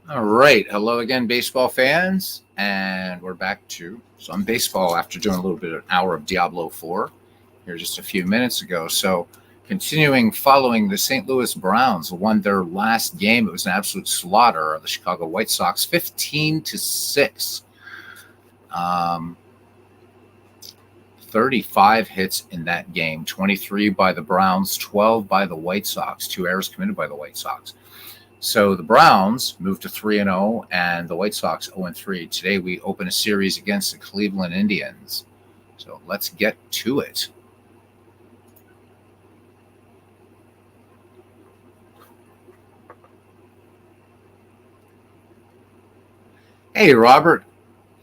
All right. Hello again, baseball fans. And we're back to some baseball after doing a little bit of an hour of Diablo 4 here just a few minutes ago. So, continuing following the St. Louis Browns won their last game. It was an absolute slaughter of the Chicago White Sox, 15-6. Um, 35 hits in that game, 23 by the Browns, 12 by the White Sox, two errors committed by the White Sox. So the Browns moved to 3-0 and the White Sox 0-3. Today we open a series against the Cleveland Indians. So let's get to it. Hey Robert,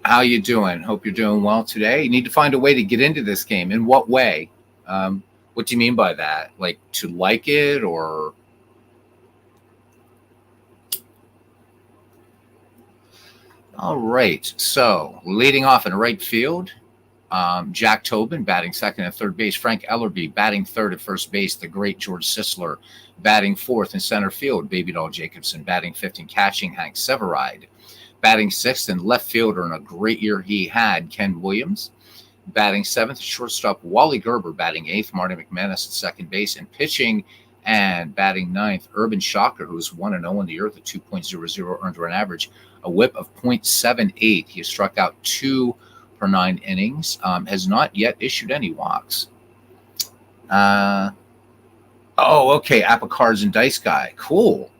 how you doing? Hope you're doing well today. You need to find a way to get into this game. In what way? What do you mean by that? Like to like it or all right. So leading off in right field, Jack Tobin batting second at third base. Frank Ellerby batting third at first base. The great George Sisler batting fourth in center field. Baby Doll Jacobson batting fifth and catching. Hank Severide batting sixth and left fielder in a great year he had. Ken Williams batting seventh. Shortstop Wally Gerber batting eighth. Marty McManus at second base and pitching and batting ninth. Urban Shocker, who's 1-0 in the year with a 2.00 earned run average, a whip of .78. He has struck out two per 9 innings, has not yet issued any walks. Uh, okay. Apple Cards and Dice Guy. Cool.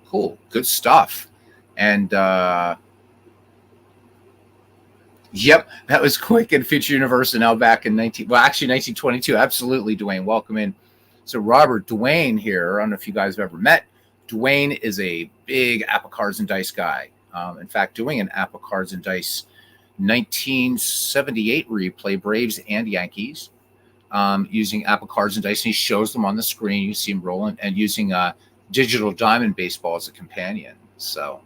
Good stuff. And yep, that was quick in Future Universe and now back in 1922. Absolutely, Dwayne. Welcome in. So Robert, Dwayne here. I don't know if you guys have ever met. Dwayne is a big Apple Cards and Dice guy. In fact, doing an Apple Cards and Dice 1978 replay, Braves and Yankees, using Apple Cards and Dice. And he shows them on the screen. You see him rolling and using Digital Diamond Baseball as a companion. So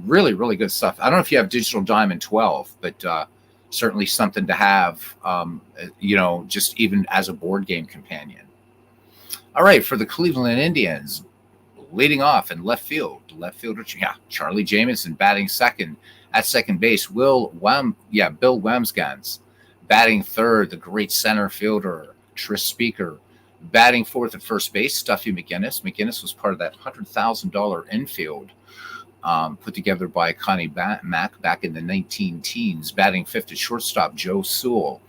really, really good stuff. I don't know if you have Digital Diamond 12, but certainly something to have, just even as a board game companion. All right, for the Cleveland Indians, leading off in left fielder, Charlie Jamison batting second at second base. Bill Wamsgans batting third. The great center fielder, Tris Speaker, batting fourth at first base. Stuffy McGinnis. McGinnis was part of that $100,000 infield put together by Connie Mack back in the 19 teens. Batting fifth at shortstop, Joe Sewell.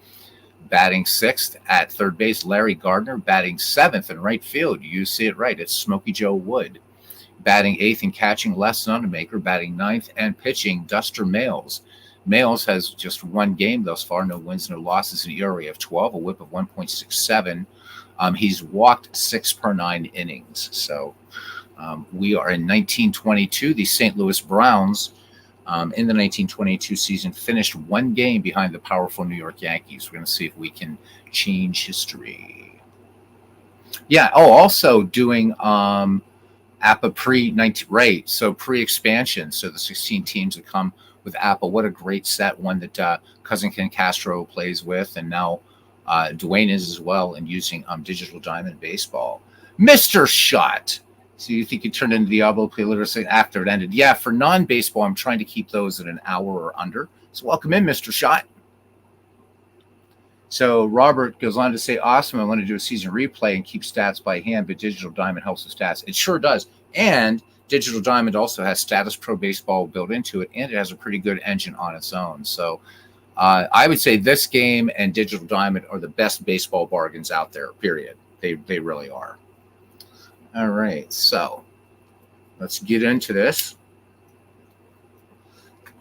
Batting sixth at third base, Larry Gardner. Batting seventh in right field, you see it right, it's Smokey Joe Wood. Batting eighth and catching, Les Nonamaker. Batting ninth and pitching, Duster Males. Males has just one game thus far, no wins, no losses, an ERA of 12, a whip of 1.67. He's walked 6 per 9 innings. So we are in 1922. The St. Louis Browns in the 1922 season finished one game behind the powerful New York Yankees. We're going to see if we can change history. Yeah. Oh, also doing APA pre-19, right? So pre-expansion. So the 16 teams that come with APA. What a great set. One that Cousin Ken Castro plays with, and now Dwayne is as well, and using Digital Diamond Baseball. Mr. Shot. So you think you turned into Diablo play literally after it ended? Yeah, for non-baseball, I'm trying to keep those at an hour or under. So welcome in, Mr. Shot. So Robert goes on to say, awesome, I want to do a season replay and keep stats by hand, but Digital Diamond helps with stats. It sure does. And Digital Diamond also has Status Pro Baseball built into it, and it has a pretty good engine on its own. So I would say this game and Digital Diamond are the best baseball bargains out there, period. They really are. All right, so let's get into this.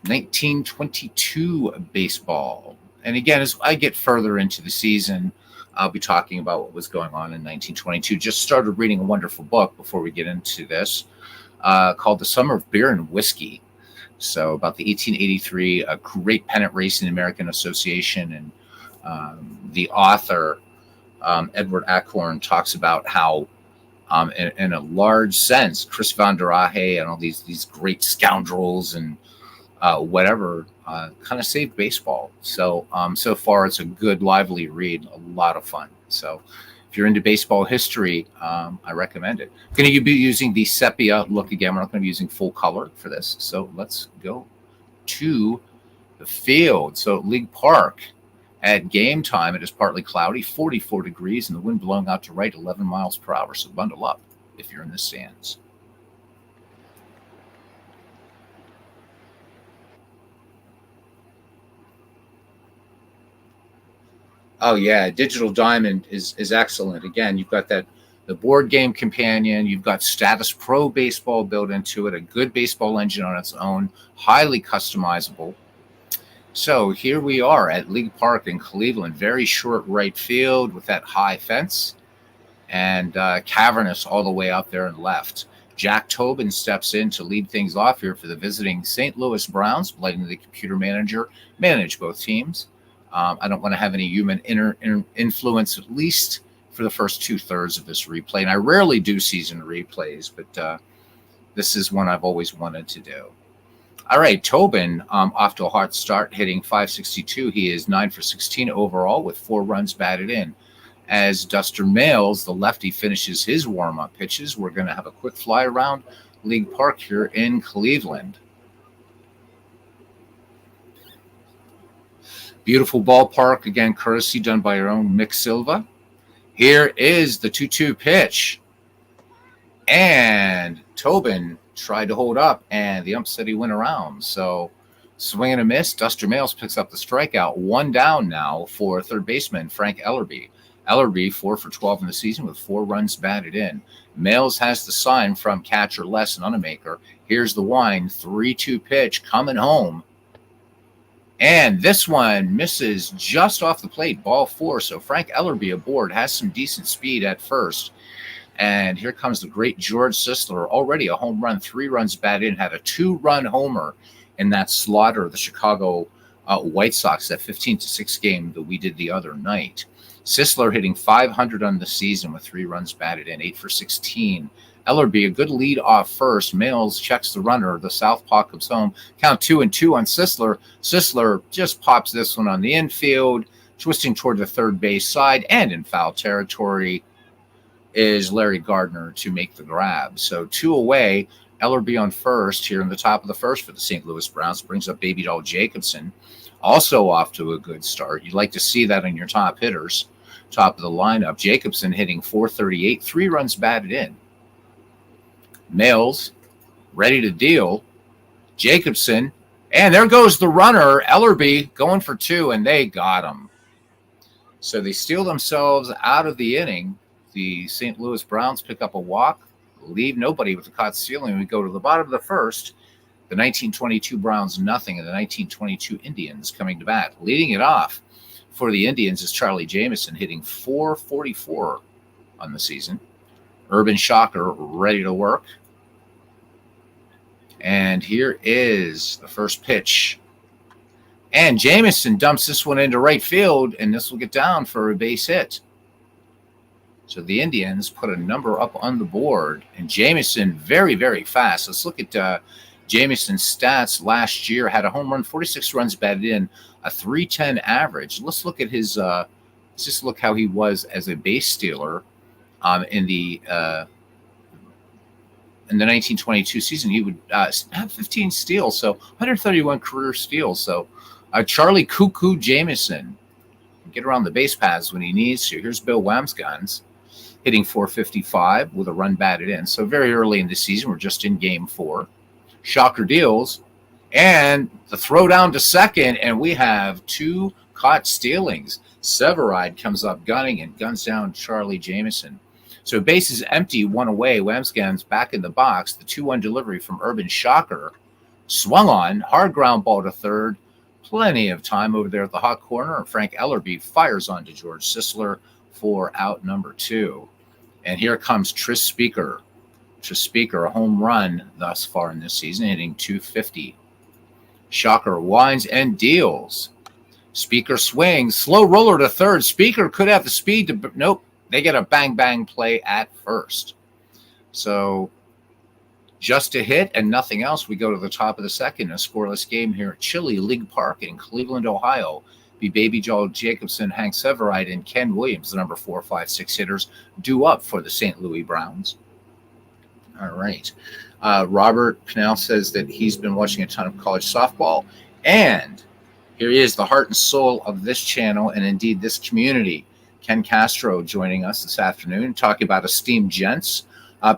1922 baseball. And again, as I get further into the season, I'll be talking about what was going on in 1922. Just started reading a wonderful book before we get into this called The Summer of Beer and Whiskey. So about the 1883 great pennant race in the American Association. And the author, Edward Acorn, talks about how in a large sense, Chris Van der Ahe and all these great scoundrels and whatever kind of saved baseball. So so far, it's a good, lively read, a lot of fun. So If you're into baseball history, I recommend it. I'm going to be using the sepia look again. We're not going to be using full color for this. So let's go to the field. So League Park, at game time, it is partly cloudy, 44 degrees, and the wind blowing out to right, 11 miles per hour. So bundle up if you're in the stands. Oh yeah, Digital Diamond is excellent. Again, you've got the board game companion. You've got Status Pro Baseball built into it, a good baseball engine on its own, highly customizable. So here we are at League Park in Cleveland, very short right field with that high fence, and cavernous all the way out there and left. Jack Tobin steps in to lead things off here for the visiting St. Louis Browns, letting the computer manager manage both teams. I don't want to have any human influence, at least for the first 2/3 of this replay. And I rarely do season replays, but this is one I've always wanted to do. All right, Tobin off to a hot start, hitting .562. He is 9 for 16 overall with 4 runs batted in. As Duster Males, the lefty, finishes his warm-up pitches, we're going to have a quick fly around League Park here in Cleveland. Beautiful ballpark, again, courtesy done by our own Mick Silva. Here is the 2-2 pitch. And Tobin tried to hold up, and the ump said he went around. So swing and a miss. Duster Males picks up the strikeout. 1 down now for third baseman Frank Ellerby. Ellerby 4 for 12 in the season with 4 runs batted in. Males has the sign from catcher Les Unamaker. Here's the wind. 3-2 pitch coming home. And this one misses just off the plate, ball 4. So Frank Ellerby aboard, has some decent speed at first. And here comes the great George Sisler, already a home run, 3 runs batted in, had a 2-run homer in that slaughter of the Chicago White Sox, that 15-6 game that we did the other night. Sisler hitting .500 on the season with 3 runs batted in, 8 for 16. Ellerby, a good lead off first. Males checks the runner. The southpaw comes home. Count 2-2 on Sisler. Sisler just pops this one on the infield, twisting toward the third base side, and in foul territory is Larry Gardner to make the grab. So 2 away. Ellerby on first here in the top of the first for the St. Louis Browns. Brings up Baby Doll Jacobson, also off to a good start. You'd like to see that on your top hitters, top of the lineup. Jacobson hitting .438, 3 runs batted in. Males ready to deal. Jacobson, and there goes the runner. Ellerby going for 2, and they got him. So they steal themselves out of the inning. The St. Louis Browns pick up a walk, leave nobody with the caught stealing. We go to the bottom of the first. The 1922 Browns nothing, and the 1922 Indians coming to bat. Leading it off for the Indians is Charlie Jameson, hitting .444 on the season. Urban Shocker ready to work. And here is the first pitch. And Jameson dumps this one into right field, and this will get down for a base hit. So the Indians put a number up on the board, and Jameson very, very fast. Let's look at Jameson's stats last year. Had a home run, 46 runs batted in, a .310 average. Let's look at his. Let's just look how he was as a base stealer in the 1922 season. He would have 15 steals, so 131 career steals. So Charlie Cuckoo Jameson get around the base paths when he needs to. Here's Bill Wamsguns hitting .455 with a run batted in. So very early in the season, we're just in game 4. Shocker deals, and the throw down to second, and we have 2 caught stealings. Severide comes up gunning and guns down Charlie Jameson. So base is empty, 1 away. Wamsguns back in the box. The 2-1 delivery from Urban Shocker. Swung on, hard ground ball to third. Plenty of time over there at the hot corner. And Frank Ellerby fires on to George Sisler for out number 2. And here comes Tris Speaker. Tris Speaker, a home run thus far in this season, hitting .250. Shocker winds and deals. Speaker swings. Slow roller to third. Speaker could have the speed to... Nope. They get a bang-bang play at first. So just a hit and nothing else. We go to the top of the second, a scoreless game here at Chili League Park in Cleveland, Ohio. be Baby Joel Jacobson, Hank Severide, and Ken Williams, the number 4, 5, 6 hitters, due up for the St. Louis Browns. All right. Robert Pinnell says that he's been watching a ton of college softball, and here he is, the heart and soul of this channel and indeed this community, Ken Castro, joining us this afternoon, talking about esteemed gents.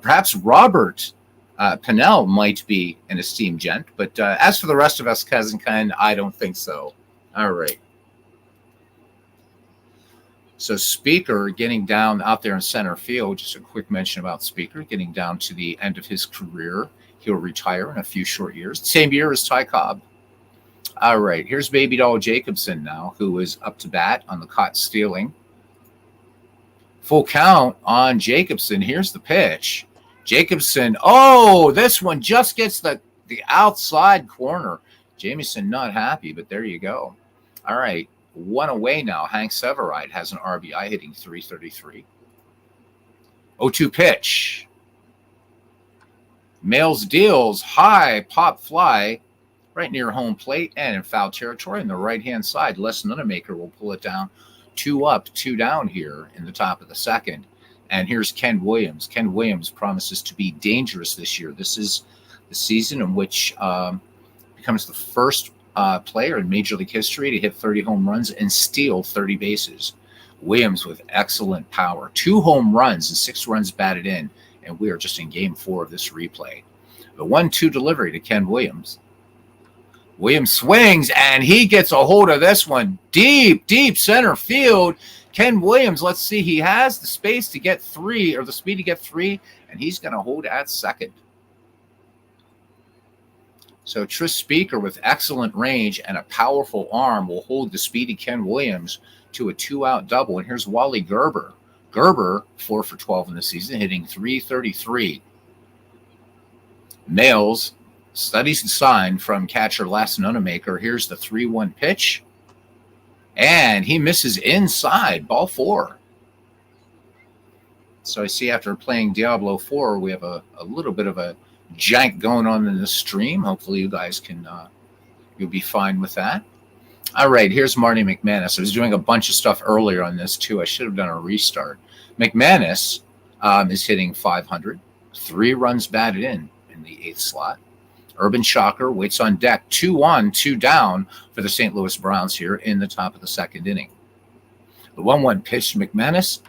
Perhaps Robert Pinnell might be an esteemed gent, but as for the rest of us, Cousin Ken, I don't think so. All right. So Speaker getting down out there in center field, just a quick mention about Speaker, getting down to the end of his career. He'll retire in a few short years. Same year as Ty Cobb. All right, here's Baby Doll Jacobson now, who is up to bat on the caught stealing. Full count on Jacobson. Here's the pitch. Jacobson, oh, this one just gets the outside corner. Jamieson not happy, but there you go. All right, one away now. Hank Severide has an RBI hitting .333. 0-2 pitch. Mails deals, high pop fly right near home plate and in foul territory on the right-hand side. Les Nunemaker will pull it down. 2 up, 2 down here in the top of the second. And here's Ken Williams. Ken Williams promises to be dangerous this year. This is the season in which becomes the first player in Major League history to hit 30 home runs and steal 30 bases. Williams with excellent power. 2 home runs and 6 runs batted in. And we are just in game 4 of this replay. The 1-2 delivery to Ken Williams. Williams swings, and he gets a hold of this one. Deep, deep center field. Ken Williams, let's see, he has the space to get 3, or the speed to get 3, and he's going to hold at second. So Tris Speaker with excellent range and a powerful arm will hold the speedy Ken Williams to a 2-out double. And here's Wally Gerber. Gerber, 4 for 12 in the season, hitting .333. Nails studies the sign from catcher Les Nunemaker. Here's the 3-1 pitch. And he misses inside, ball 4. So I see after playing Diablo 4, we have a little bit of a jank going on in the stream. Hopefully you guys can, you'll be fine with that. All right, here's Marty McManus. I was doing a bunch of stuff earlier on this too. I should have done a restart. McManus is hitting .500. 3 runs batted in the 8th slot. Urban Shocker waits on deck. 2 on, 2 down for the St. Louis Browns here in the top of the second inning. The 1-1 pitch to McManus.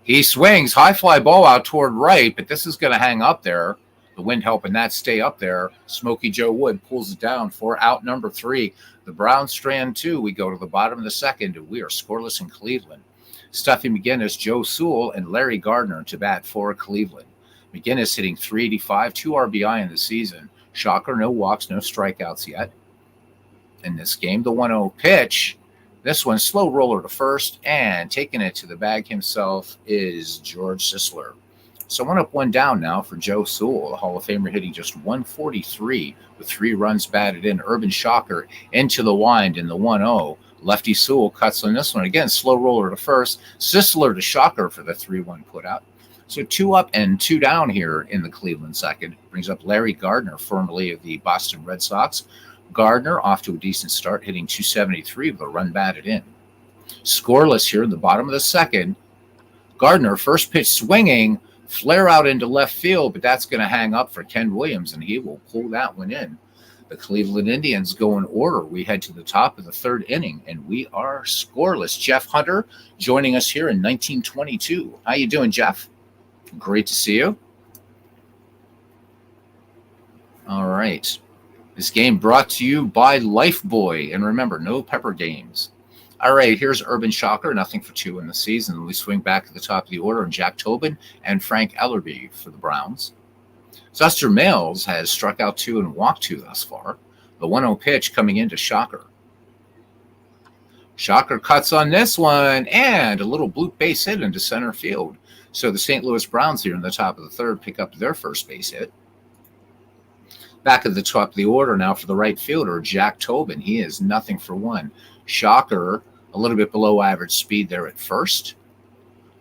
He swings. High fly ball out toward right, but this is going to hang up there. The wind helping that stay up there. Smokey Joe Wood pulls it down for out number 3. The Browns strand 2. We go to the bottom of the second, and we are scoreless in Cleveland. Stuffy McGinnis, Joe Sewell, and Larry Gardner to bat for Cleveland. McGinnis hitting .385, 2 RBI in the season. Shocker, no walks, no strikeouts yet in this game. The 1-0 pitch. This one, slow roller to first, and taking it to the bag himself is George Sisler. So 1 up, 1 down now for Joe Sewell, the Hall of Famer, hitting just .143 with 3 runs batted in. Urban Shocker into the wind in the 1-0. Lefty Sewell cuts on this one. Again, slow roller to first. Sisler to Shocker for the 3-1 put out. So 2 up and 2 down here in the Cleveland second. Brings up Larry Gardner, formerly of the Boston Red Sox. Gardner off to a decent start, hitting .273 with a run batted in. Scoreless here in the bottom of the second. Gardner, first pitch swinging, flare out into left field, but that's going to hang up for Ken Williams, and he will pull that one in. The Cleveland Indians go in order. We head to the top of the 3rd inning, and we are scoreless. Jeff Hunter joining us here in 1922. How you doing, Jeff? Great to see you. All right. This game brought to you by Lifebuoy. And remember, no pepper games. All right, here's Urban Shocker, nothing for 2 in the season. We swing back at the top of the order, and Jack Tobin and Frank Ellerby for the Browns. Zuster Mills has struck out 2 and walked 2 thus far. The 1-0 pitch coming into Shocker. Shocker cuts on this one, and a little bloop base hit into center field. So the St. Louis Browns here in the top of the 3rd pick up their first base hit. Back at the top of the order now for the right fielder, Jack Tobin. He is nothing for 1. Shocker, a little bit below average speed there at first.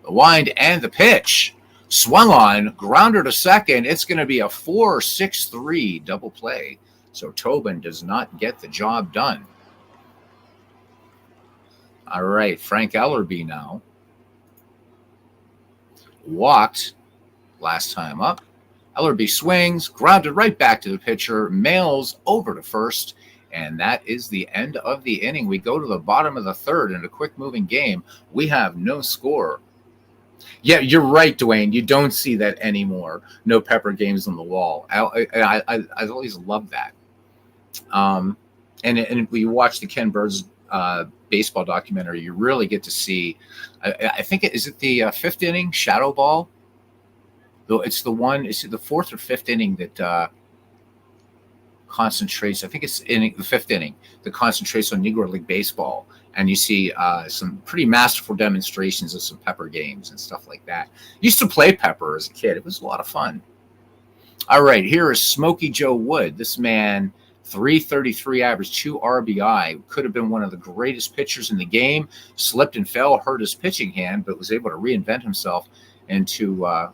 The wind and the pitch. Swung on, grounder to second. It's going to be a 4-6-3 double play. So Tobin does not get the job done. All right, Frank Ellerby now. Walked last time up. Ellerby swings, grounded right back to the pitcher, mails over to first, and that is the end of the inning. We go to the bottom of the third in a quick-moving game. We have no score. Yeah, you're right, Dwayne. You don't see that anymore. No Pepper games on the wall. I always loved that. And we watch the Ken Burns baseball documentary, you really get to see. I think is it the fifth inning shadow ball? Though it's the one. Is it the fourth or fifth inning that concentrates? I think it's in the fifth inning that concentrates on Negro League baseball, and you see some pretty masterful demonstrations of some Pepper games and stuff like that. Used to play Pepper as a kid. It was a lot of fun. All right, here is Smokey Joe Wood. This man, 333 average, 2 RBI, could have been one of the greatest pitchers in the game. Slipped and fell, hurt his pitching hand, but was able to reinvent himself into a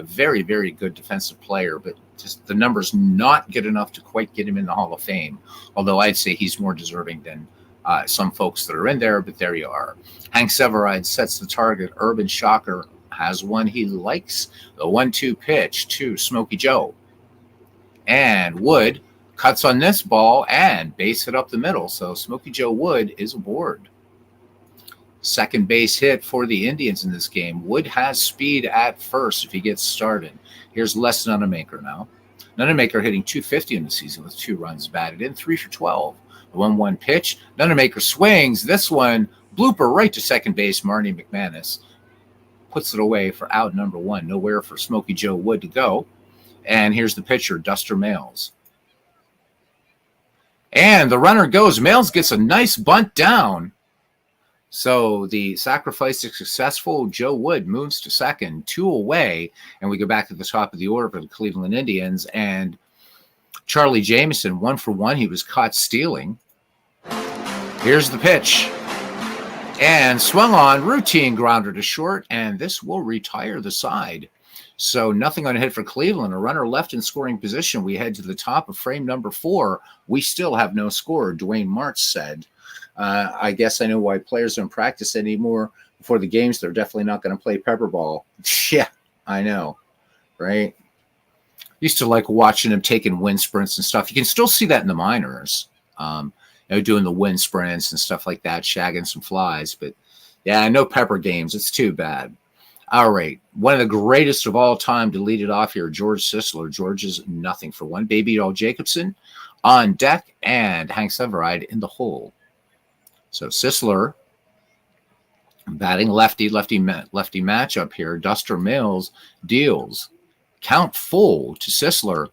very, very good defensive player. But just the numbers not good enough to quite get him in the Hall of Fame. Although I'd say he's more deserving than some folks that are in there, but there you are. Hank Severide sets the target. Urban Shocker has one he likes. The 1-2 pitch to Smokey Joe. And Wood cuts on this ball and base hit up the middle. So Smokey Joe Wood is aboard. Second base hit for the Indians in this game. Wood has speed at first if he gets started. Here's Les Nunemaker now. Nunemaker hitting .250 in the season with 2 runs batted in, 3 for 12. The 1-1 pitch. Nunemaker swings. This one, blooper right to second base. Marty McManus puts it away for out number 1. Nowhere for Smokey Joe Wood to go. And here's the pitcher, Duster Mayles. And the runner goes. Mayles gets a nice bunt down. So the sacrifice is successful. Joe Wood moves to second, 2 away, and we go back to the top of the order for the Cleveland Indians. And Charlie Jameson, 1 for 1. He was caught stealing. Here's the pitch. And swung on, routine grounder to short, and this will retire the side. So nothing on a hit for Cleveland. A runner left in scoring position. We head to the top of frame number 4. We still have no score, Dwayne March said. I guess I know why players don't practice anymore before the games. They're definitely not going to play pepper ball. Yeah, I know, right? Used to like watching him taking wind sprints and stuff. You can still see that in the minors, doing the wind sprints and stuff like that, shagging some flies. But yeah, no pepper games. It's too bad. All right, one of the greatest of all time to lead it off here, George Sisler. George's nothing for 1. Baby Doll Jacobson on deck, and Hank Severide in the hole. So Sisler batting lefty matchup here. Duster Mayles deals. Count full to Sisler.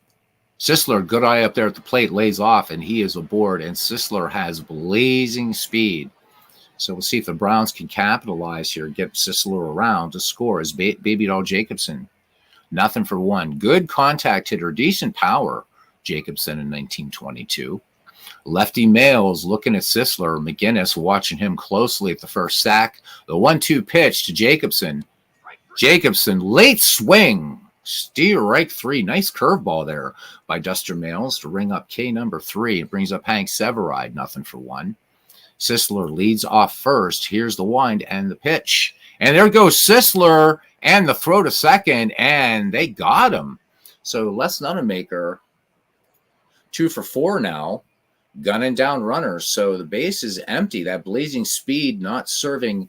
Sisler, good eye up there at the plate, lays off, and he is aboard. And Sisler has blazing speed. So we'll see if the Browns can capitalize here, get Sisler around to score as Baby Doll Jacobson. Nothing for 1. Good contact hitter, decent power, Jacobson in 1922. Lefty Mayles looking at Sisler. McGinnis watching him closely at the first sack. The 1-2 pitch to Jacobson. Jacobson, late swing. Steer right 3. Nice curveball there by Duster Mayles to ring up K number 3. It brings up Hank Severide. Nothing for 1. Sisler leads off first. Here's the wind and the pitch. And there goes Sisler and the throw to second, and they got him. So Les Nunemaker, 2 for 4 now, gunning down runners. So the base is empty. That blazing speed not serving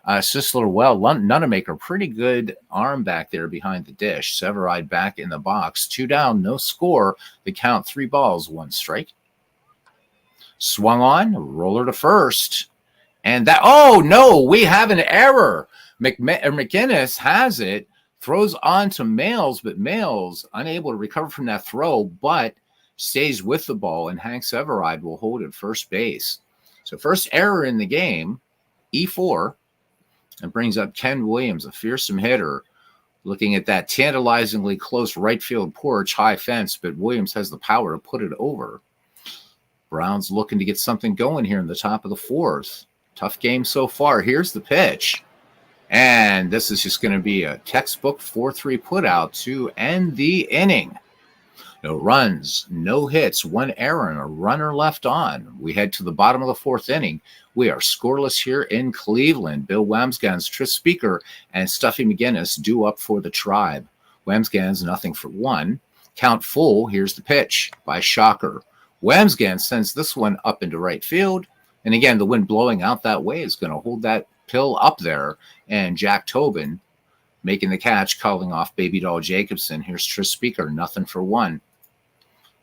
Sisler well. Nunemaker, pretty good arm back there behind the dish. Severide back in the box. 2 down, no score. The count 3 balls, 1 strike. Swung on, roller to first. And that, oh no, we have an error. McGinnis has it, throws on to Mayles, but Mayles unable to recover from that throw, but stays with the ball, and Hank Severide will hold at first base. So first error in the game, E4, and brings up Ken Williams, a fearsome hitter, looking at that tantalizingly close right field porch, high fence, but Williams has the power to put it over. Browns looking to get something going here in the top of the 4th. Tough game so far. Here's the pitch. And this is just going to be a textbook 4-3 putout to end the inning. No runs, no hits, one error, and a runner left on. We head to the bottom of the fourth inning. We are scoreless here in Cleveland. Bill Wamsgans, Tris Speaker, and Stuffy McGinnis due up for the Tribe. Wamsgans, nothing for one. Count full. Here's the pitch by Shocker. Wamsgans sends this one up into right field. And again, the wind blowing out that way is going to hold that pill up there. And Jack Tobin making the catch, calling off Baby Doll Jacobson. Here's Tris Speaker, nothing for one.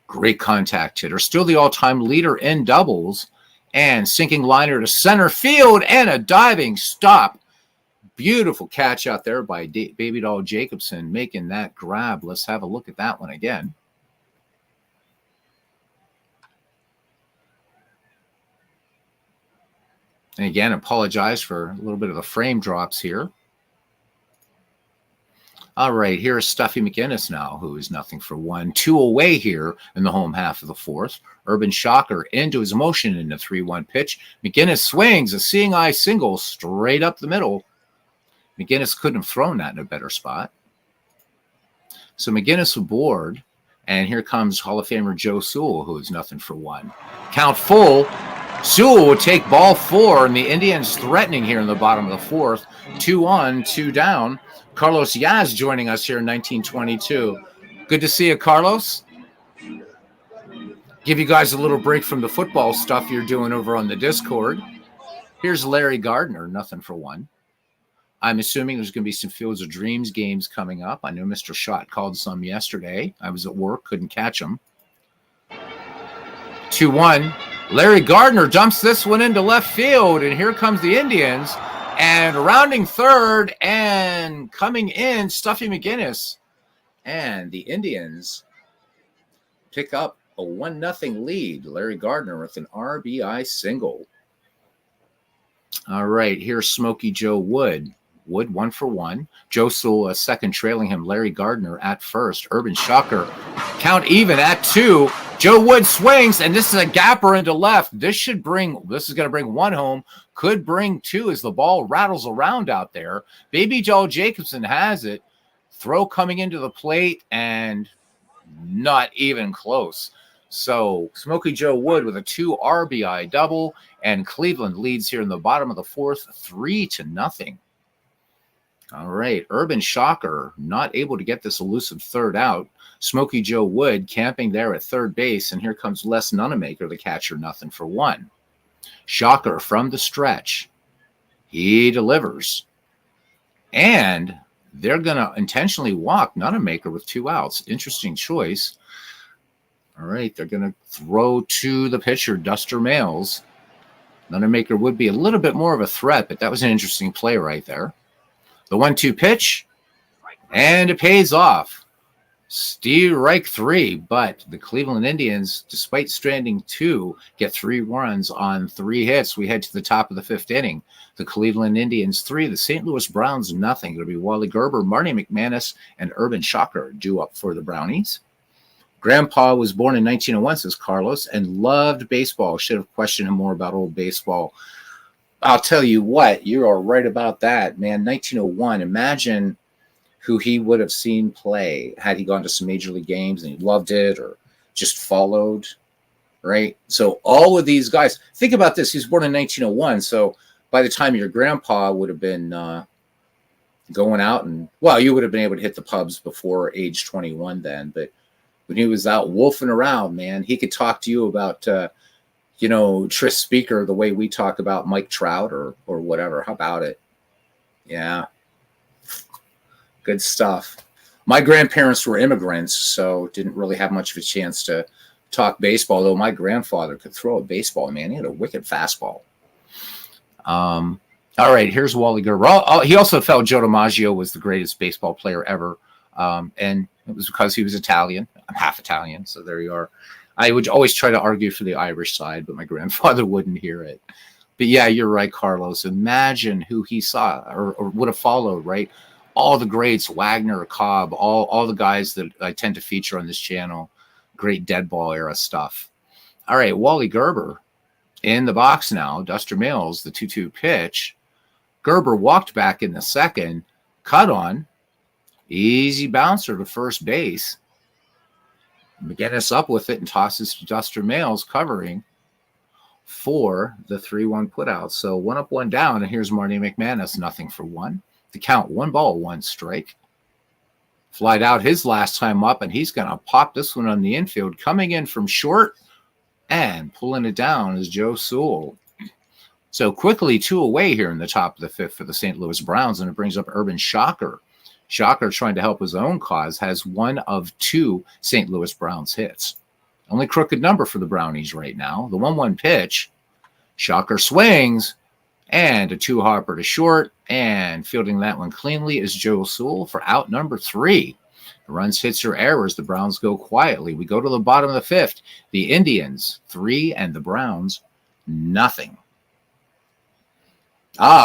Great contact hitter. Still the all-time leader in doubles. And sinking liner to center field and a diving stop. Beautiful catch out there by Baby Doll Jacobson making that grab. Let's have a look at that one again. And again, apologize for a little bit of the frame drops here. All right, here's Stuffy McGinnis now, who is nothing for one. 2 away here in the home half of the fourth. Urban Shocker into his motion in the 3-1 pitch. McGinnis swings a seeing eye single straight up the middle. McGinnis couldn't have thrown that in a better spot. So McGinnis aboard, and here comes Hall of Famer Joe Sewell, who is nothing for one. Count full. Sewell will take ball 4, and the Indians threatening here in the bottom of the fourth. 2 on, 2 down. Carlos Yaz joining us here in 1922. Good to see you, Carlos. Give you guys a little break from the football stuff you're doing over on the Discord. Here's Larry Gardner, nothing for one. I'm assuming there's going to be some Fields of Dreams games coming up. I know Mr. Schott called some yesterday. I was at work, couldn't catch them. 2-1. Larry Gardner dumps this one into left field, and here comes the Indians. And rounding third and coming in, Stuffy McGinnis. And the Indians pick up a 1-0 lead. Larry Gardner with an RBI single. All right, here's Smokey Joe Wood. Wood 1 for 1. Joe Sewell a second, trailing him. Larry Gardner at first. Urban Shocker count even at 2. Joe Wood swings, and this is a gapper into left. This is going to bring 1 home. Could bring 2 as the ball rattles around out there. Baby Doll Jacobson has it. Throw coming into the plate, and not even close. So Smokey Joe Wood with a 2 RBI double, and Cleveland leads here in the bottom of the fourth, 3-0. All right, Urban Shocker not able to get this elusive third out. Smokey Joe Wood camping there at third base, and here comes Les Nunemaker, the catcher, nothing for one. Shocker from the stretch. He delivers. And they're going to intentionally walk Nunemaker with 2 outs. Interesting choice. All right, they're going to throw to the pitcher, Duster Males. Nunemaker would be a little bit more of a threat, but that was an interesting play right there. The 1-2 pitch, and it pays off. Strike 3, but the Cleveland Indians, despite stranding 2, get 3 runs on 3 hits. We head to the top of the 5th inning. The Cleveland Indians 3, the St. Louis Browns nothing. It'll be Wally Gerber, Marty McManus, and Urban Shocker due up for the Brownies. Grandpa was born in 1901, says Carlos, and loved baseball. Should have questioned him more about old baseball. I'll tell you what, you are right about that, man. 1901, imagine who he would have seen play had he gone to some major league games and he loved it or just followed, right? So all of these guys, think about this. He was born in 1901, so by the time your grandpa would have been going out and, well, you would have been able to hit the pubs before age 21 then, but when he was out wolfing around, man, he could talk to you about Tris Speaker the way we talk about Mike Trout or whatever. How about it? Yeah. Good stuff. My grandparents were immigrants, so didn't really have much of a chance to talk baseball, though my grandfather could throw a baseball, man. He had a wicked fastball. All right, here's Wally Gerber. He also felt Joe DiMaggio was the greatest baseball player ever, and it was because he was Italian. I'm half Italian, so there you are. I would always try to argue for the Irish side, but my grandfather wouldn't hear it. But yeah, you're right, Carlos. Imagine who he saw or would have followed, right? All the greats, Wagner, Cobb, all the guys that I tend to feature on this channel, great dead ball era stuff. All right, Wally Gerber in the box now. Duster Mills, the 2-2 pitch. Gerber walked back in the second, cut on, easy bouncer to first base. McGinnis up with it and tosses to Duster Males, covering for the 3-1 putout. So 1 up, 1 down, and here's Marty McManus, nothing for 1. The count, 1 ball, 1 strike. Flied out his last time up, and he's going to pop this one on the infield. Coming in from short and pulling it down is Joe Sewell. So quickly 2 away here in the top of the 5th for the St. Louis Browns, and it brings up Urban Shocker. Shocker, trying to help his own cause, has 1 of 2 St. Louis Browns hits. Only crooked number for the Brownies right now. The 1-1 pitch. Shocker swings, and a 2-hopper to short, and fielding that one cleanly is Joe Sewell for out number 3. Runs, hits, or errors. The Browns go quietly. We go to the bottom of the 5th. The Indians 3 and the Browns nothing.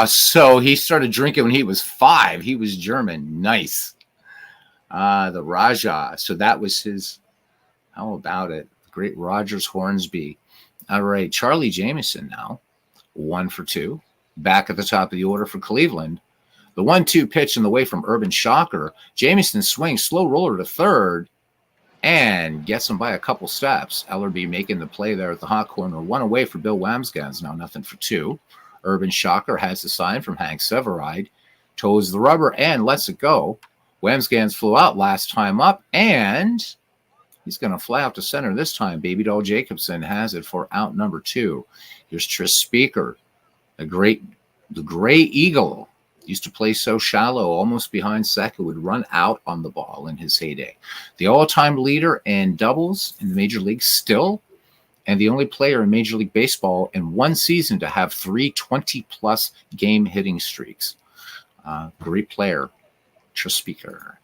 So he started drinking when he was 5. He was German. Nice. The Raja. So that was his, how about it? Great Rogers Hornsby. All right, Charlie Jameson now. 1 for 2. Back at the top of the order for Cleveland. The 1-2 pitch in the way from Urban Shocker. Jameson swings, slow roller to third, and gets him by a couple steps. Ellerby making the play there at the hot corner. 1 away for Bill Wamsgans. Now nothing for 2. Urban Shocker has the sign from Hank Severide. Toes the rubber and lets it go. Wamsgans flew out last time up, and he's going to fly out to center this time. Baby Doll Jacobson has it for out number 2. Here's Tris Speaker, the Gray Eagle. Used to play so shallow, almost behind second, would run out on the ball in his heyday. The all-time leader in doubles in the Major League still, and the only player in Major League Baseball in one season to have 3 20-plus game hitting streaks. Great player, Tris Speaker.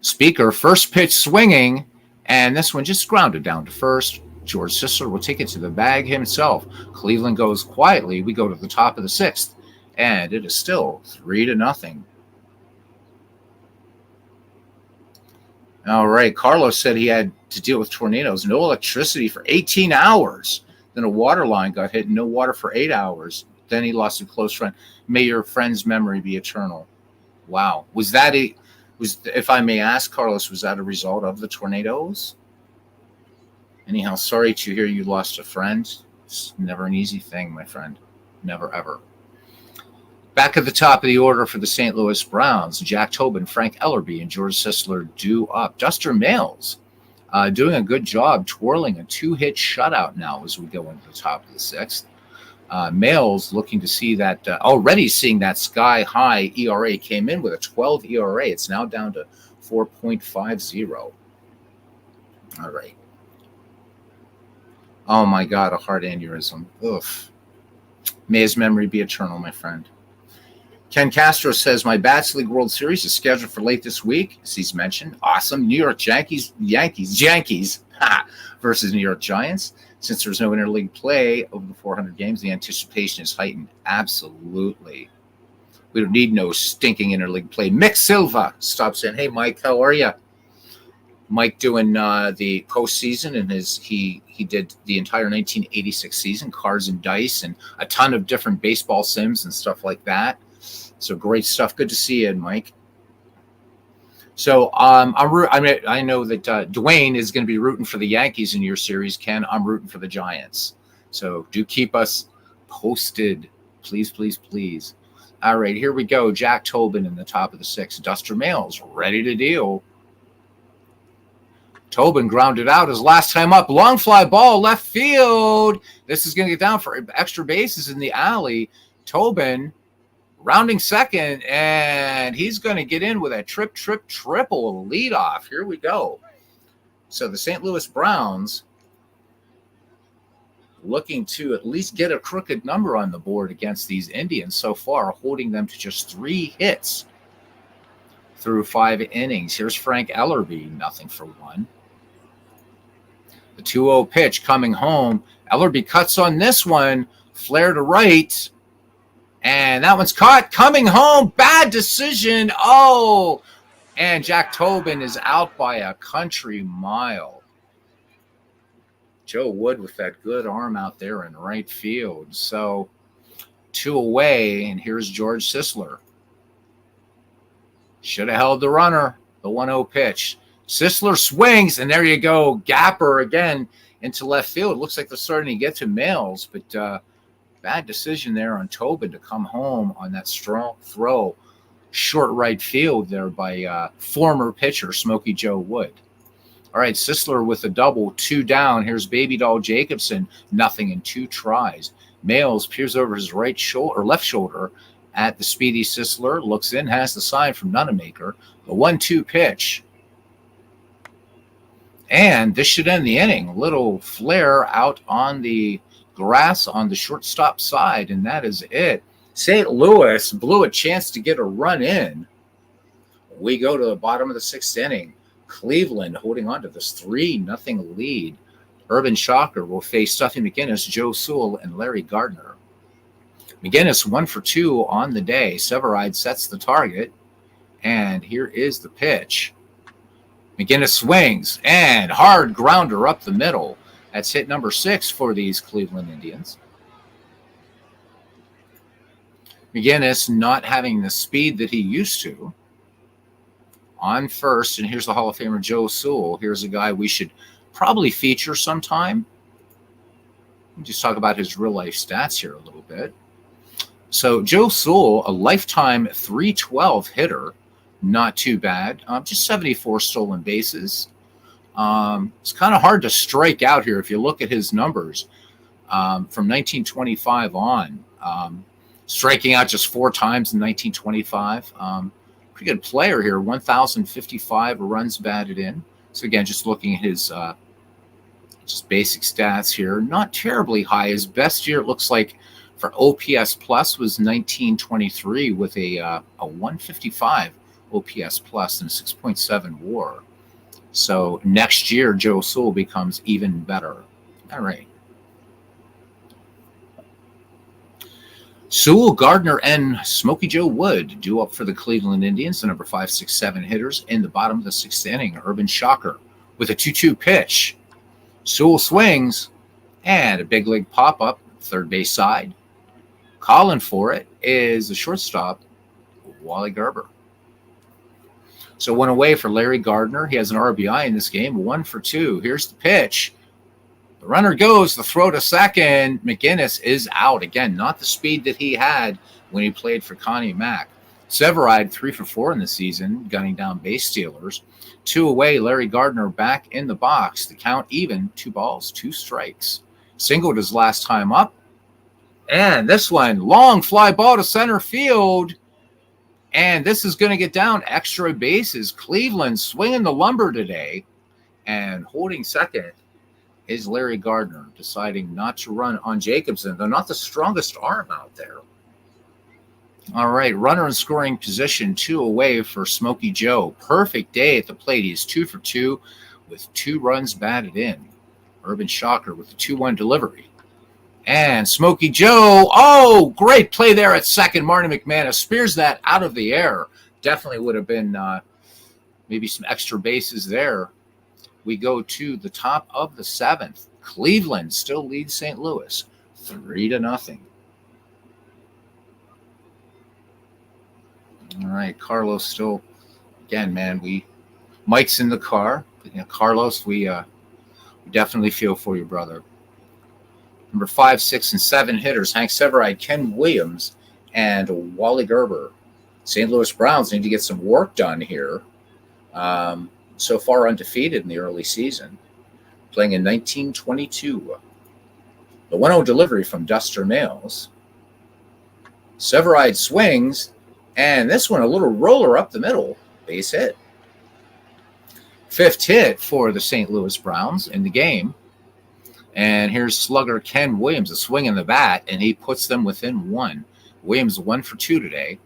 Speaker, first pitch swinging, and this one just grounded down to first. George Sisler will take it to the bag himself. Cleveland goes quietly. We go to the top of the 6th, and it is still 3-0. All right, Carlos said he had to deal with tornadoes. No electricity for 18 hours. Then a water line got hit. No water for 8 hours. Then he lost a close friend. May your friend's memory be eternal. Wow. If I may ask, Carlos, was that a result of the tornadoes? Anyhow, sorry to hear you lost a friend. It's never an easy thing, my friend. Never, ever. Back at the top of the order for the St. Louis Browns, Jack Tobin, Frank Ellerby, and George Sisler due up. Duster Males doing a good job twirling a 2-hit shutout now as we go into the top of the 6th. Males looking to see that, already seeing that sky-high ERA, came in with a 12 ERA. It's now down to 4.50. All right. Oh, my God, a heart aneurysm. Oof. May his memory be eternal, my friend. Ken Castro says, my Bats League World Series is scheduled for late this week, as he's mentioned. Awesome. New York Yankees versus New York Giants. Since there's no interleague play over the 400 games, the anticipation is heightened. Absolutely. We don't need no stinking interleague play. Mick Silva stops in. Hey, Mike, how are you? Mike doing the postseason, and he did the entire 1986 season, cards and dice, and a ton of different baseball sims and stuff like that. So great stuff. Good to see you, Mike. So I know that Dwayne is going to be rooting for the Yankees in your series, Ken. I'm rooting for the Giants. So do keep us posted, please, please, please. All right, here we go. Jack Tobin in the top of the 6th. Duster Males ready to deal. Tobin grounded out his last time up. Long fly ball, left field. This is going to get down for extra bases in the alley. Tobin rounding second, and he's going to get in with a triple leadoff. Here we go. So the St. Louis Browns looking to at least get a crooked number on the board against these Indians so far, holding them to just 3 hits through 5 innings. Here's Frank Ellerby, nothing for 1. The 2-0 pitch coming home. Ellerby cuts on this one, flare to right, and that one's caught. Coming home, bad decision. Oh, and Jack Tobin is out by a country mile. Joe Wood with that good arm out there in right field. So 2 away, and here's George Sisler. Should have held the runner. The 1-0 pitch. Sisler swings, and there you go. Gapper again into left field. Looks like they're starting to get to Males, but bad decision there on Tobin to come home on that strong throw. Short right field there by former pitcher Smokey Joe Wood. All right, Sisler with a double, 2 down. Here's Baby Doll Jacobson, nothing in 2 tries. Males peers over his right shoulder or left shoulder at the speedy Sisler, looks in, has the sign from Nunemaker. The 1-2 pitch. And this should end the inning. Little flare out on the grass on the shortstop side, and that is it. St. Louis blew a chance to get a run in. We go to the bottom of the 6th inning. Cleveland holding on to this 3-0 lead. Urban Shocker will face Stuffy McGinnis, Joe Sewell, and Larry Gardner. McGinnis 1 for 2 on the day. Severide sets the target, and here is the pitch. McGinnis swings, and hard grounder up the middle. That's hit number 6 for these Cleveland Indians. McGinnis not having the speed that he used to. On first, and here's the Hall of Famer Joe Sewell. Here's a guy we should probably feature sometime. We'll just talk about his real-life stats here a little bit. So Joe Sewell, a lifetime .312 hitter, not too bad. Just 74 stolen bases. It's kind of hard to strike out here if you look at his numbers from 1925 on. Striking out just 4 times in 1925. Pretty good player here, 1,055 runs batted in. So again, just looking at his just basic stats here, not terribly high. His best year, it looks like, for OPS plus was 1923 with a 155 OPS plus and a 6.7 WAR. So next year, Joe Sewell becomes even better. All right. Sewell, Gardner, and Smokey Joe Wood due up for the Cleveland Indians, the number 5, 6, 7 hitters in the bottom of the 6th inning. Urban Shocker with a 2-2 pitch. Sewell swings, and a big league pop-up, third base side. Calling for it is the shortstop, Wally Gerber. So 1 away for Larry Gardner. He has an RBI in this game, 1 for 2. Here's the pitch. The runner goes, the throw to second. McGinnis is out. Again, not the speed that he had when he played for Connie Mack. Severide 3 for 4 in the season, gunning down base stealers. 2 away, Larry Gardner back in the box. The count even, 2 balls, 2 strikes. Singled his last time up. And this one, long fly ball to center field. And this is going to get down extra bases. Cleveland swinging the lumber today. And holding second is Larry Gardner, deciding not to run on Jacobson. They're not the strongest arm out there. All right, runner in scoring position, 2 away for Smokey Joe. Perfect day at the plate. He's 2 for 2 with 2 runs batted in. Urban Shocker with the 2-1 delivery. And Smokey Joe, oh, great play there at second. Marty McManus spears that out of the air. Definitely would have been maybe some extra bases there. We go to the top of the 7th. Cleveland still leads St. Louis 3-0. All right, Carlos still, again, man, Mike's in the car. You know, Carlos, we definitely feel for you, brother. Number 5, 6, and 7 hitters, Hank Severide, Ken Williams, and Wally Gerber. St. Louis Browns need to get some work done here. So far undefeated in the early season, playing in 1922. The 1-0 delivery from Duster Males. Severide swings, and this one a little roller up the middle, base hit. 5th hit for the St. Louis Browns in the game. And here's slugger Ken Williams, a swing in the bat, and he puts them within 1. Williams 1 for 2 today.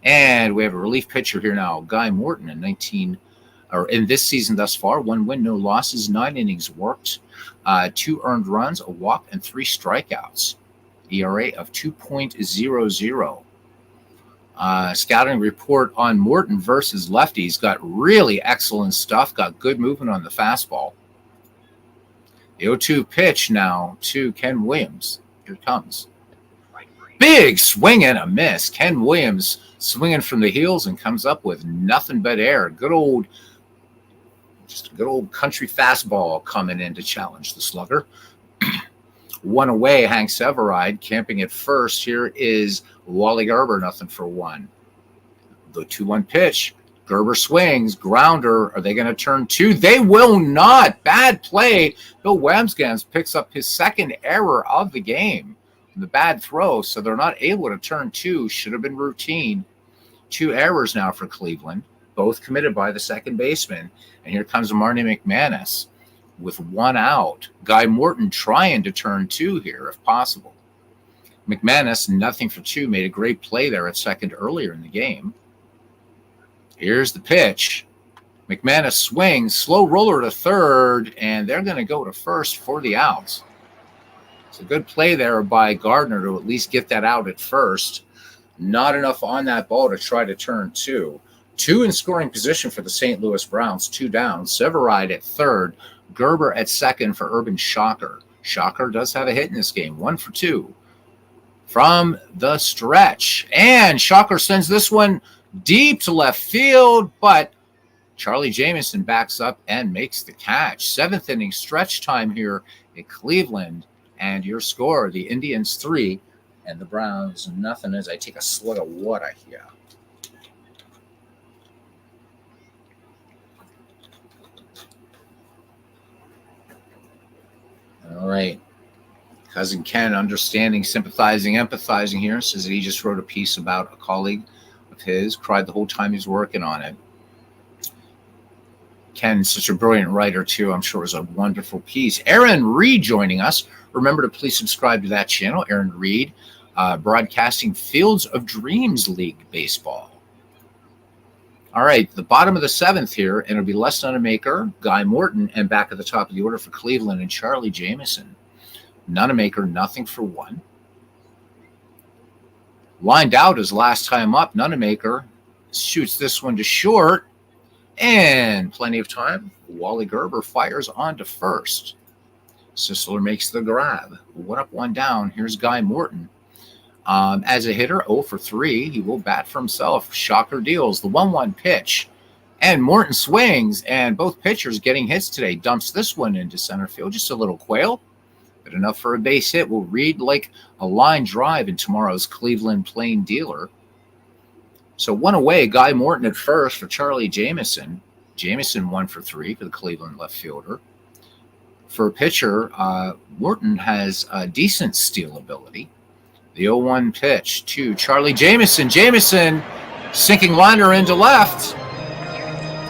And we have a relief pitcher here now, Guy Morton, in this season thus far, 1 win, no losses, 9 innings worked, 2 earned runs, a walk, and 3 strikeouts. ERA of 2.00. Scouting report on Morton versus lefties. Got really excellent stuff. Got good movement on the fastball. The 0-2 pitch now to Ken Williams. Here it comes. Big swing and a miss. Ken Williams swinging from the heels and comes up with nothing but air. Just a good old country fastball coming in to challenge the slugger. One away, Hank Severide camping at first. Here is Wally Gerber, nothing for one. The 2-1 pitch. Gerber swings, grounder. Are they going to turn two? They will not. Bad play. Bill Wamsgans picks up his second error of the game. The bad throw, so they're not able to turn two. Should have been routine. 2 errors now for Cleveland, both committed by the second baseman. And here comes Marty McManus with 1 out. Guy Morton trying to turn 2 here if possible. McManus, nothing for 2, made a great play there at second earlier in the game. Here's the pitch. McManus swings, slow roller to third, and they're going to go to first for the outs. It's a good play there by Gardner to at least get that out at first. Not enough on that ball to try to turn 2. 2 in scoring position for the St. Louis Browns, 2 down. Severide at third, Gerber at second for Urban Shocker. Shocker does have a hit in this game, 1 for 2 from the stretch. And Shocker sends this one deep to left field, but Charlie Jameson backs up and makes the catch. 7th inning stretch time here at Cleveland. And your score, the Indians 3 and the Browns nothing, as I take a slug of water here. All right. Cousin Ken, understanding, sympathizing, empathizing here, says that he just wrote a piece about a colleague of his, cried the whole time he's working on it. Ken's such a brilliant writer, too. I'm sure it was a wonderful piece. Aaron Reed joining us. Remember to please subscribe to that channel. Aaron Reed, broadcasting Fields of Dreams League Baseball. All right, the bottom of the 7th here, and it'll be Les Nunemaker, Guy Morton, and back at the top of the order for Cleveland and Charlie Jameson. Nunemaker, nothing for 1. Lined out his last time up. Nunemaker shoots this one to short. And plenty of time. Wally Gerber fires on to first. Sisler makes the grab. 1 up, 1 down. Here's Guy Morton. As a hitter, 0 for 3. He will bat for himself. Shocker deals. The 1-1 pitch. And Morton swings. And both pitchers getting hits today. Dumps this one into center field. Just a little quail. But enough for a base hit. Will read like a line drive in tomorrow's Cleveland Plain Dealer. So 1 away, Guy Morton at first for Charlie Jameson. Jameson 1 for 3 for the Cleveland left fielder. For a pitcher, Morton has a decent steal ability. The 0-1 pitch to Charlie Jameson. Jameson sinking liner into left.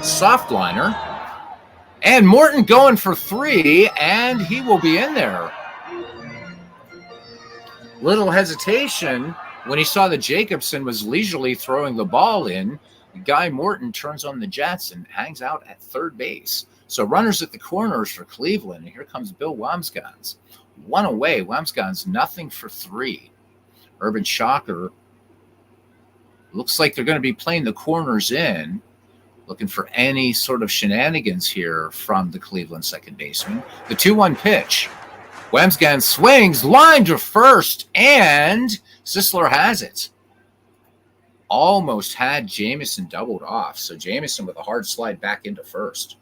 Soft liner. And Morton going for 3, and he will be in there. Little hesitation. When he saw that Jacobson was leisurely throwing the ball in, Guy Morton turns on the Jets and hangs out at third base. So runners at the corners for Cleveland. And here comes Bill Wamsgans. 1 away. Wamsgans nothing for 3. Urban Shocker. Looks like they're going to be playing the corners in. Looking for any sort of shenanigans here from the Cleveland second baseman. The 2-1 pitch. Wamsgans swings. Line to first. And Sisler has it. Almost had Jameson doubled off. So Jameson with a hard slide back into first.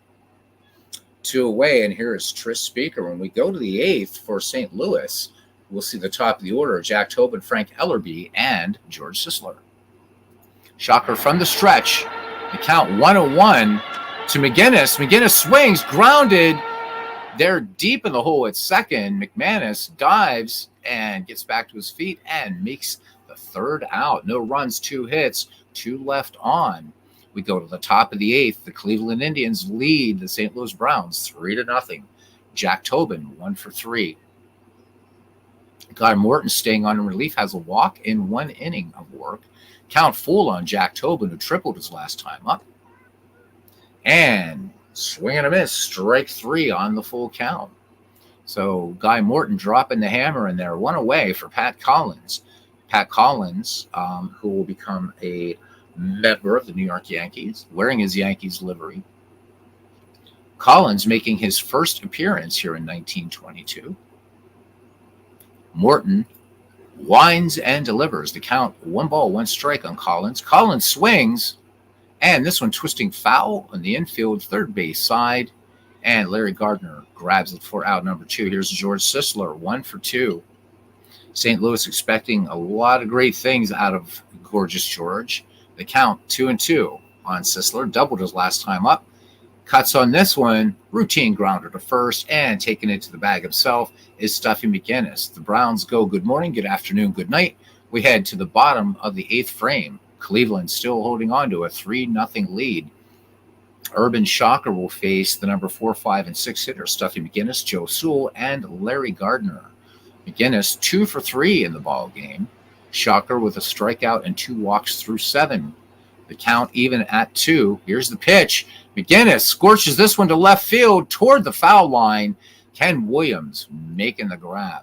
2 away, and here is Tris Speaker. When we go to the 8th for St. Louis, we'll see the top of the order, Jack Tobin, Frank Ellerby, and George Sisler. Shocker from the stretch. The count 1-1 to McGinnis. McGinnis swings, grounded. They're deep in the hole at second. McManus dives and gets back to his feet and makes the 3rd out. No runs, 2 hits, 2 left on. We go to the top of the 8th. The Cleveland Indians lead the St. Louis Browns 3-0. Jack Tobin, 1 for 3. Guy Morton staying on in relief has a walk in 1 inning of work. Count full on Jack Tobin, who tripled his last time up. And swing and a miss, strike 3 on the full count. So Guy Morton dropping the hammer in there. 1 away for Pat Collins. Pat Collins, who will become a member of the New York Yankees, wearing his Yankees livery. Collins making his first appearance here in 1922. Morton winds and delivers. The count, 1-1 strike on Collins. Collins swings, and this one twisting foul on the infield third base side. And Larry Gardner grabs it for out number 2. Here's George Sisler, 1 for 2. St. Louis expecting a lot of great things out of Gorgeous George. The count, 2-2 on Sisler. Doubled his last time up. Cuts on this one, routine grounder to first, and taking it to the bag himself is Stuffy McGinnis. The Browns go good morning, good afternoon, good night. We head to the bottom of the 8th frame. Cleveland still holding on to a 3-0 lead. Urban Shocker will face the number 4, 5, and 6 hitters, Stuffy McGinnis, Joe Sewell, and Larry Gardner. McGinnis 2 for 3 in the ball game. Shocker with a strikeout and 2 walks through 7. The count even at 2. Here's the pitch. McGinnis scorches this one to left field toward the foul line. Ken Williams making the grab.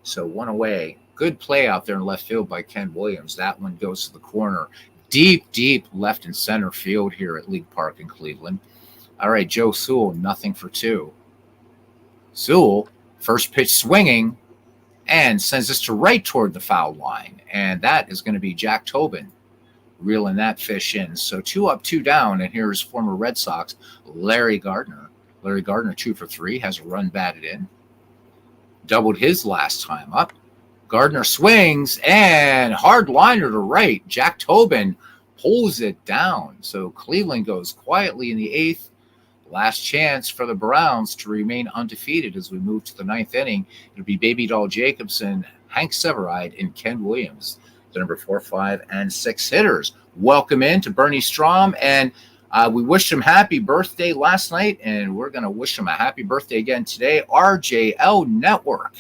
So 1 away. Good play out there in left field by Ken Williams. That one goes to the corner. Deep, deep left and center field here at League Park in Cleveland. All right, Joe Sewell, 0 for 2. Sewell, first pitch swinging, and sends this to right toward the foul line. And that is going to be Jack Tobin reeling that fish in. So 2 up, 2 down. And here's former Red Sox, Larry Gardner. Larry Gardner, 2 for 3, has a run batted in. Doubled his last time up. Gardner swings and hard liner to right. Jack Tobin pulls it down. So Cleveland goes quietly in the 8th. Last chance for the Browns to remain undefeated as we move to the 9th inning. It'll be Baby Doll Jacobson, Hank Severide, and Ken Williams, the number 4, 5, and 6 hitters. Welcome in to Bernie Strom, and we wished him happy birthday last night, and we're going to wish him a happy birthday again today. RJL Network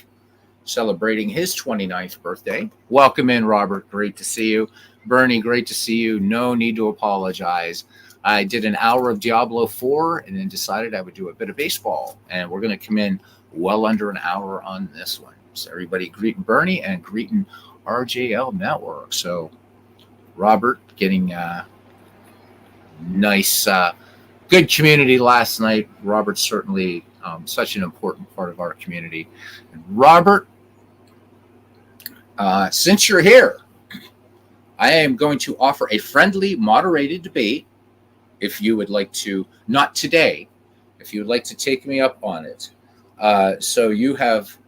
celebrating his 29th birthday. Welcome in, Robert. Great to see you. Bernie, great to see you. No need to apologize. I did an hour of Diablo 4 and then decided I would do a bit of baseball. And we're going to come in well under an hour on this one. So everybody greeting Bernie and greeting RJL Network. So Robert getting nice, good community last night. Robert's certainly such an important part of our community. And Robert, since you're here, I am going to offer a friendly, moderated debate. If you would like to, not today, if you would like to take me up on it. So you have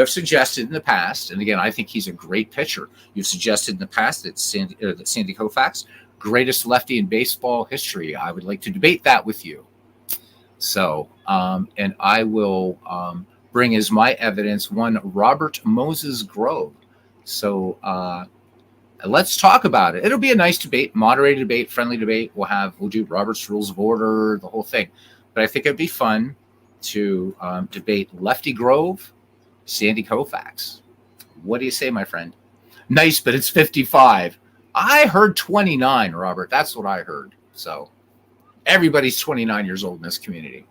suggested in the past, and again, I think he's a great pitcher. You've suggested in the past that Sandy Koufax, greatest lefty in baseball history. I would like to debate that with you. So, and I will bring as my evidence one Robert Moses Grove. So, let's talk about it. It'll be a nice debate, moderated debate, friendly debate. We'll do Robert's Rules of Order, the whole thing. But I think it'd be fun to debate Lefty Grove, Sandy Koufax. What do you say, my friend? Nice, but it's 55. I heard 29, Robert. That's what I heard. So everybody's 29 years old in this community.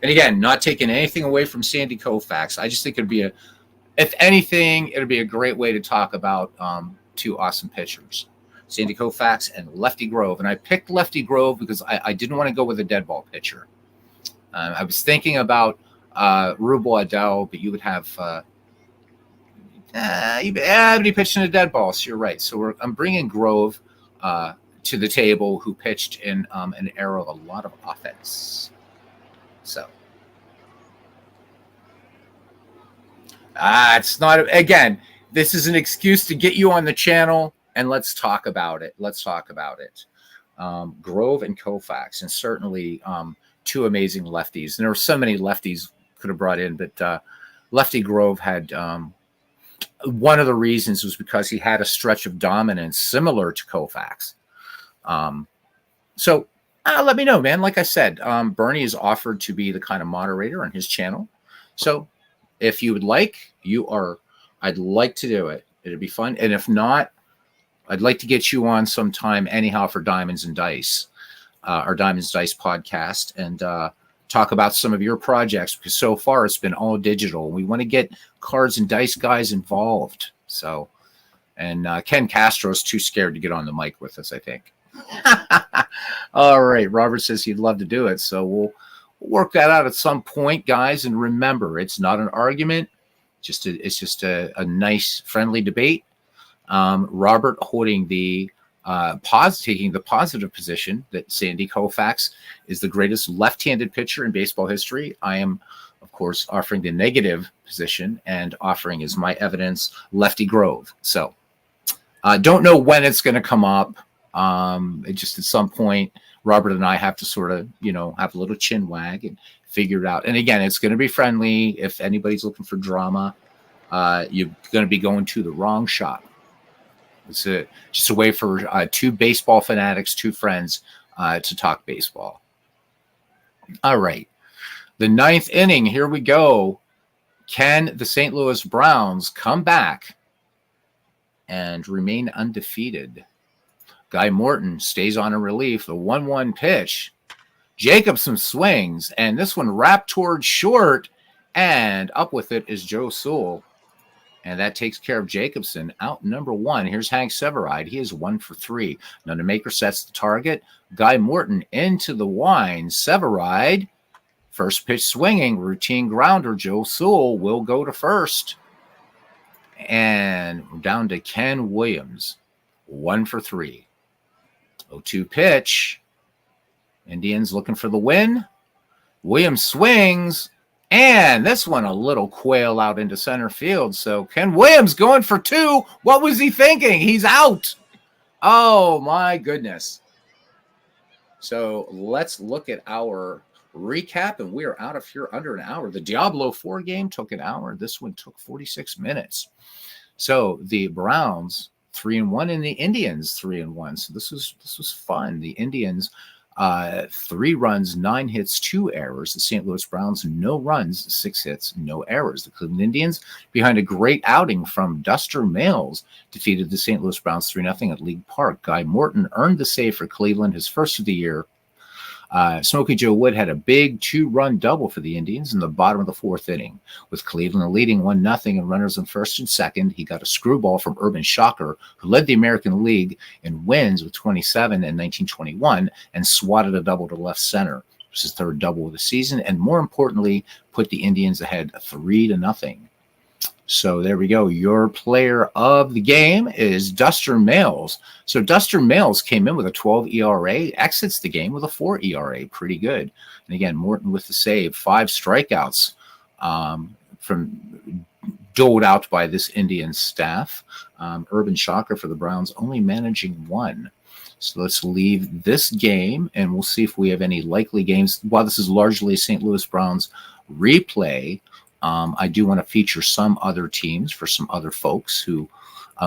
And again, not taking anything away from Sandy Koufax. I just think it'd be if anything, it'll be a great way to talk about 2 awesome pitchers, Sandy Koufax and Lefty Grove. And I picked Lefty Grove because I didn't want to go with a dead ball pitcher. I was thinking about Rubel Adele, but you would have he pitched in a dead ball, so you're right. So I'm bringing Grove to the table, who pitched in an era of a lot of offense. So. It's not, again, this is an excuse to get you on the channel and let's talk about it. Grove and Koufax, and certainly 2 amazing lefties. And there were so many lefties could have brought in, but Lefty Grove had one of the reasons was because he had a stretch of dominance similar to Koufax. So let me know, man. Like I said, Bernie has offered to be the kind of moderator on his channel. So if you would like, I'd like to do it. It'd be fun. And if not, I'd like to get you on sometime anyhow for Diamonds and Dice, our Diamonds Dice podcast, and talk about some of your projects, because so far it's been all digital. We want to get cards and dice guys involved. So, and Ken Castro's too scared to get on the mic with us, I think. All right. Robert says he'd love to do it. So work that out at some point, guys. And remember, it's not an argument. It's just a nice, friendly debate. Robert holding the taking the positive position that Sandy Koufax is the greatest left-handed pitcher in baseball history. I am, of course, offering the negative position and offering as my evidence Lefty Grove. So don't know when it's going to come up. It just at some point, Robert and I have to sort of, have a little chin wag and figure it out. And again, it's going to be friendly. If anybody's looking for drama, you're going to be going to the wrong shop. It's just a way for two baseball fanatics, two friends, to talk baseball. All right. The ninth inning, here we go. Can the St. Louis Browns come back and remain undefeated? Guy Morton stays on in relief. The 1-1 pitch. Jacobson swings, and this one wrapped towards short, and up with it is Joe Sewell. And that takes care of Jacobson. Out number one. Here's Hank Severide. He is 1 for 3. Nunemaker sets the target. Guy Morton into the wind. Severide, first pitch swinging, routine grounder. Joe Sewell will go to first. And we're down to Ken Williams. 1 for 3. 0-2 pitch. Indians looking for the win. Williams swings. And this one, a little quail out into center field. So Ken Williams going for 2. What was he thinking? He's out. Oh, my goodness. So let's look at our recap, and we are out of here under an hour. The Diablo 4 game took an hour. This one took 46 minutes. So the Browns 3-1 and the Indians 3-1. So this was fun. The Indians 3 runs, 9 hits, 2 errors. The St. Louis Browns, no runs, 6 hits, no errors. The Cleveland Indians, behind a great outing from Duster Males, defeated the St. Louis Browns 3-0 at League Park. Guy Morton earned the save for Cleveland, his first of the year. Smokey Joe Wood had a big 2-run double for the Indians in the bottom of the 4th inning. With Cleveland leading 1-0 and runners on first and second, he got a screwball from Urban Shocker, who led the American League in wins with 27 in 1921, and swatted a double to left center. It was his 3rd double of the season, and more importantly, put the Indians ahead 3-0. So there we go. Your player of the game is Duster Males. So Duster Males came in with a 12 ERA, exits the game with a 4 ERA. Pretty good. And again, Morton with the save. 5 strikeouts from doled out by this Indian staff. Urban Shocker for the Browns only managing 1. So let's leave this game, and we'll see if we have any likely games. While this is largely St. Louis Browns replay, I do want to feature some other teams for some other folks who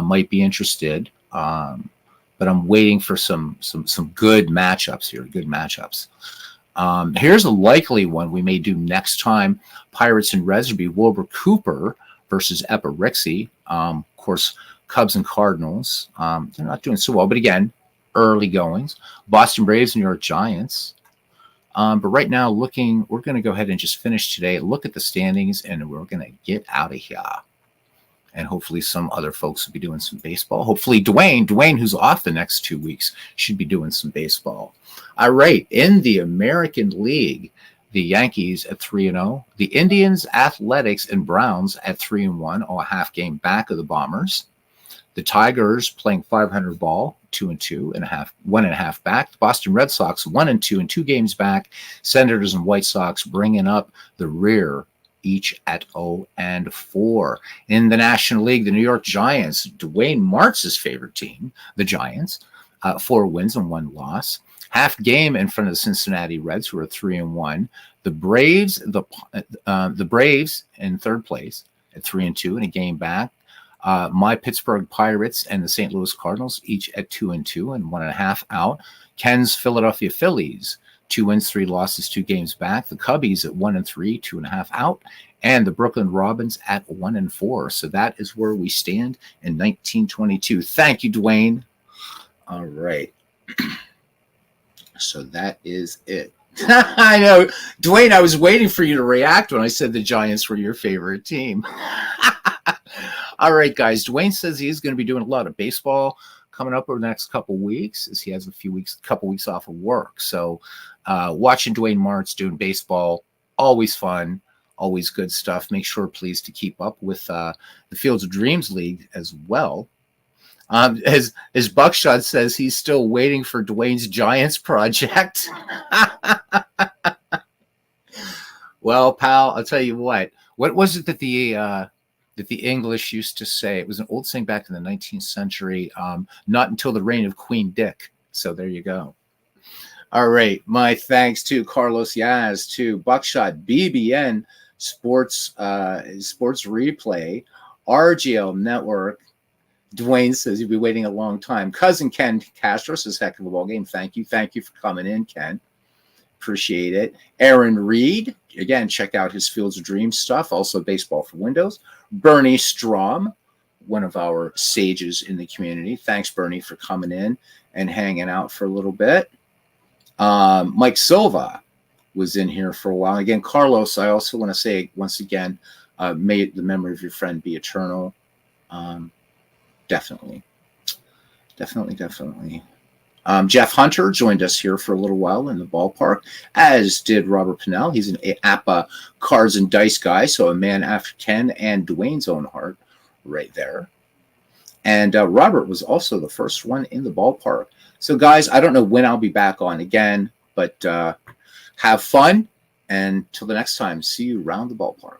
might be interested. But I'm waiting for some good matchups here. Good matchups. Here's a likely one we may do next time: Pirates and Reds would be Wilbur Cooper versus Eparixi. Of course, Cubs and Cardinals. They're not doing so well, but again, early goings. Boston Braves and New York Giants. But right now, we're going to go ahead and just finish today, look at the standings, and we're going to get out of here. And hopefully some other folks will be doing some baseball. Hopefully Dwayne, who's off the next 2 weeks, should be doing some baseball. All right, in the American League, the Yankees at 3-0, the Indians, Athletics, and Browns at 3-1, all a half game back of the Bombers. The Tigers playing 500 ball, 2-2 and a half, 1.5 back. The Boston Red Sox 1-2 and 2 games back. Senators and White Sox bringing up the rear, each at 0-4. In the National League, the New York Giants, Dwayne Martz's favorite team, the Giants, 4 wins and 1 loss. Half game in front of the Cincinnati Reds, who are 3-1. The Braves, the Braves in 3rd place at 3-2 and a game back. My Pittsburgh Pirates and the St. Louis Cardinals, each at 2-2 and 1.5 out. Ken's Philadelphia Phillies, 2 wins, 3 losses, 2 games back. The Cubbies at 1-3, 2.5 out. And the Brooklyn Robins at 1-4. So that is where we stand in 1922. Thank you, Dwayne. All right. So that is it. I know. Dwayne, I was waiting for you to react when I said the Giants were your favorite team. All right, guys. Dwayne says he is going to be doing a lot of baseball coming up over the next couple weeks, as he has couple weeks off of work. So watching Dwayne Martz doing baseball, always fun, always good stuff. Make sure, please, to keep up with the Fields of Dreams League as well. As Buckshot says, he's still waiting for Dwayne's Giants project. Well, pal, I'll tell you what. What was it that the English used to say? It was an old saying back in the 19th century. Not until the reign of Queen Dick. So there you go. All right. My thanks to Carlos Yaz, to Buckshot, BBN Sports Replay, RGL Network. Dwayne says you'll be waiting a long time. Cousin Ken Castro says, heck of a ball game. Thank you. Thank you for coming in, Ken. Appreciate it. Aaron Reed, again, check out his Fields of Dreams stuff. Also, Baseball for Windows. Bernie Strom, one of our sages in the community. Thanks, Bernie, for coming in and hanging out for a little bit. Mike Silva was in here for a while. Again, Carlos, I also want to say once again, may the memory of your friend be eternal. Definitely. Jeff Hunter joined us here for a little while in the ballpark, as did Robert Pinnell. He's an APA cards and dice guy, so a man after Ken and Dwayne's own heart right there. And Robert was also the first one in the ballpark. So, guys, I don't know when I'll be back on again, but have fun. And till the next time, see you around the ballpark.